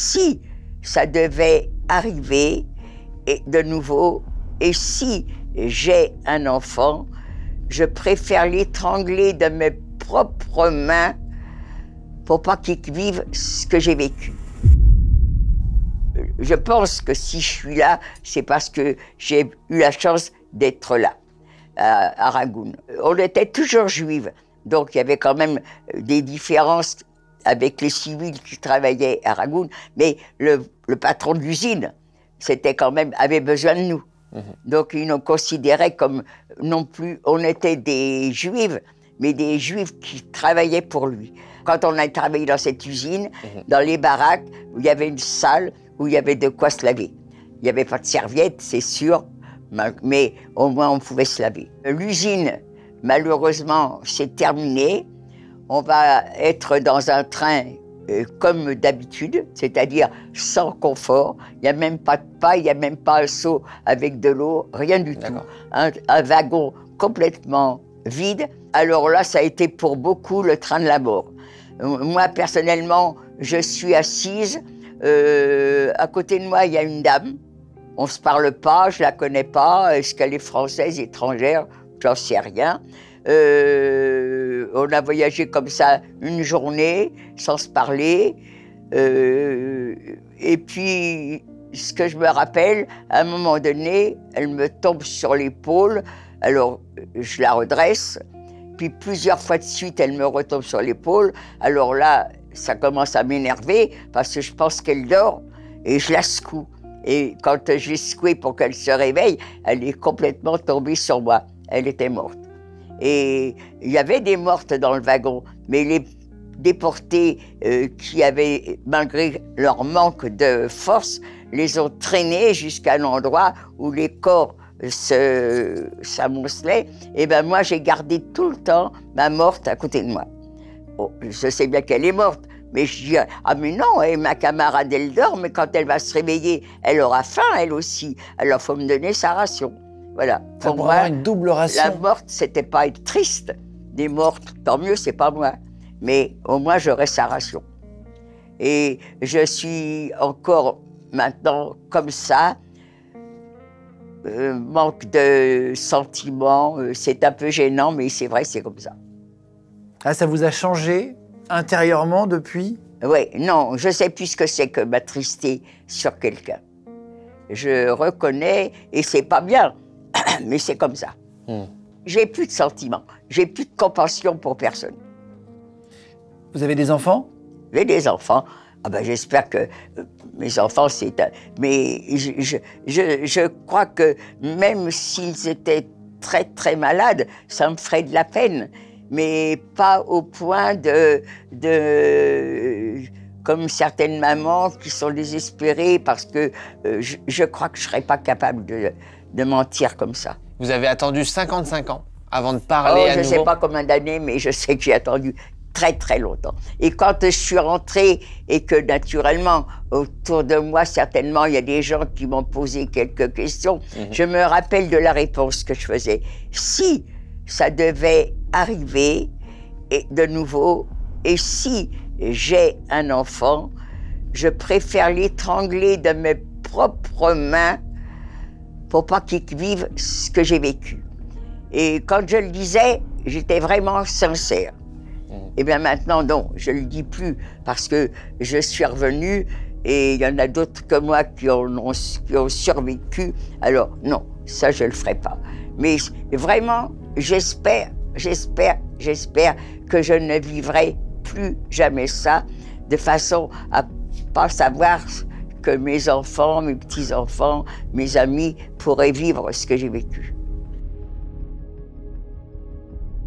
si ça devait arriver et de nouveau, et si j'ai un enfant, je préfère l'étrangler de mes propres mains pour pas qu'il vive ce que j'ai vécu. Je pense que si je suis là, c'est parce que j'ai eu la chance d'être là, à Rangoon. On était toujours juifs, donc il y avait quand même des différences avec les civils qui travaillaient à Rangoon, mais le patron de l'usine, c'était quand même, avait besoin de nous. Donc ils nous considéraient comme, non plus, on était des juifs, mais des juifs qui travaillaient pour lui. Quand on a travaillé dans cette usine, dans les baraques, où il y avait une salle, où il y avait de quoi se laver. Il n'y avait pas de serviette, c'est sûr, mais au moins on pouvait se laver. L'usine, malheureusement, c'est terminé. On va être dans un train comme d'habitude, c'est-à-dire sans confort. Il n'y a même pas de paille, il n'y a même pas un seau avec de l'eau, rien du tout. Un wagon complètement vide. Alors là, ça a été pour beaucoup le train de la mort. Moi, personnellement, je suis assise. À côté de moi, il y a une dame. On ne se parle pas, je ne la connais pas. Est-ce qu'elle est française, étrangère? J'en sais rien. On a voyagé comme ça une journée, sans se parler. Et puis, ce que je me rappelle, à un moment donné, elle me tombe sur l'épaule. Alors, je la redresse. Puis plusieurs fois de suite, elle me retombe sur l'épaule. Alors là, ça commence à m'énerver parce que je pense qu'elle dort et je la secoue. Et quand je l'ai secouée pour qu'elle se réveille, elle est complètement tombée sur moi. Elle était morte. Et il y avait des mortes dans le wagon, mais les déportés qui avaient, malgré leur manque de force, les ont traînés jusqu'à l'endroit où les corps s'amoncelaient. Et ben moi, j'ai gardé tout le temps ma morte à côté de moi. Bon, je sais bien qu'elle est morte, mais je dis, ah mais non, et ma camarade, elle dort, mais quand elle va se réveiller, elle aura faim, elle aussi. Alors, il faut me donner sa ration. Voilà. Pour moi, avoir une double ration. La morte, c'était pas être triste. Des mortes, tant mieux, c'est pas moi. Mais au moins, j'aurai sa ration. Et je suis encore maintenant comme ça. Manque de sentiments, c'est un peu gênant, mais c'est vrai, c'est comme ça. Ah, ça vous a changé intérieurement depuis? Oui, non, je sais plus ce que c'est que m'attrister sur quelqu'un. Je reconnais, et c'est pas bien, mais c'est comme ça. J'ai plus de sentiments, j'ai plus de compassion pour personne. Vous avez des enfants? J'ai des enfants. Ah ben, j'espère que mes enfants, c'est... Mais je crois que même s'ils étaient très, très malades, ça me ferait de la peine. Mais pas au point comme certaines mamans qui sont désespérées parce que je crois que je ne serais pas capable de mentir comme ça. Vous avez attendu 55 ans avant de parler à nouveau? Je ne sais pas combien d'années, mais je sais que j'ai attendu très très longtemps. Et quand je suis rentrée et que naturellement autour de moi certainement il y a des gens qui m'ont posé quelques questions, je me rappelle de la réponse que je faisais. Si ça devait arriver et de nouveau, et si j'ai un enfant, je préfère l'étrangler de mes propres mains pour pas qu'il vive ce que j'ai vécu. Et quand je le disais, j'étais vraiment sincère. Et bien maintenant, non, je ne le dis plus parce que je suis revenue et il y en a d'autres que moi qui ont survécu. Alors non, ça je ne le ferai pas. Mais vraiment, j'espère que je ne vivrai plus jamais ça de façon à pas savoir que mes enfants, mes petits-enfants, mes amis pourraient vivre ce que j'ai vécu.